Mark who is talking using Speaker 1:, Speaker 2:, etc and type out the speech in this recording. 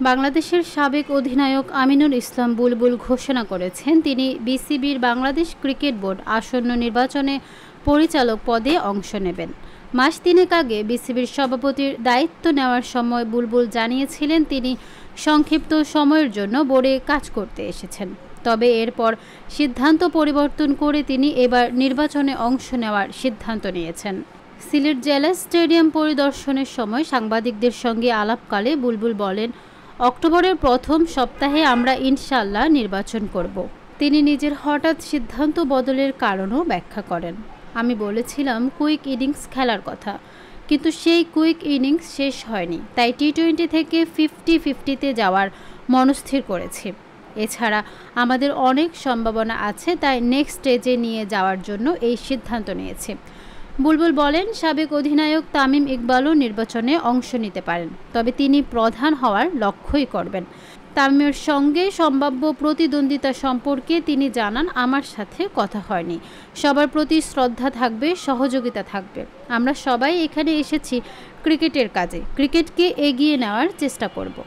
Speaker 1: বাংলাদেশের সাবেক অধিনায়ক আমিনুল ইসলাম বুলবুল ঘোষণা করেছেন তিনি বিসিবির বাংলাদেশ ক্রিকেট বোর্ড আসন্ন নির্বাচনে পরিচালক পদে অংশ নেবেন। মাস তিনেক আগে বিসিবির সভাপতির দায়িত্ব নেওয়ার সময় বুলবুল জানিয়েছিলেন তিনি সংক্ষিপ্ত সময়ের জন্য বোর্ডে কাজ করতে এসেছেন। তবে এরপর সিদ্ধান্ত পরিবর্তন করে তিনি এবার নির্বাচনে অংশ নেওয়ার সিদ্ধান্ত নিয়েছেন। সিলেট জেলা স্টেডিয়াম পরিদর্শনের সময় সাংবাদিকদের সঙ্গে আলাপকালে বুলবুল বলেন, অক্টোবরের প্রথম সপ্তাহে আমরা ইনশাআল্লাহ নির্বাচন করব। তিনি নিজের হঠাৎ সিদ্ধান্ত বদলের কারণও ব্যাখ্যা করেন। আমি বলেছিলাম কুইক ইনিংস খেলার কথা, কিন্তু সেই কুইক ইনিংস শেষ হয়নি, তাই টি-20 থেকে 50-50-তে যাওয়ার মনস্থির করেছি। এছাড়া আমাদের অনেক সম্ভাবনা আছে, তাই নেক্সট স্টেজে নিয়ে যাওয়ার জন্য এই সিদ্ধান্ত নিয়েছি। বুলবুল বলেন, সাবেক অধিনায়ক তামিম ইকবালও নির্বাচনে অংশ নিতে পারেন, তবে তিনি প্রধান হওয়ার লক্ষ্যই করবেন। তামিমের সঙ্গে সম্ভাব্য প্রতিদ্বন্দ্বিতা সম্পর্কে তিনি জানান, আমার সাথে কথা হয়নি। সবার প্রতি শ্রদ্ধা থাকবে, সহযোগিতা থাকবে। আমরা সবাই এখানে এসেছি ক্রিকেটের কাজে, ক্রিকেটকে এগিয়ে নেওয়ার চেষ্টা করব।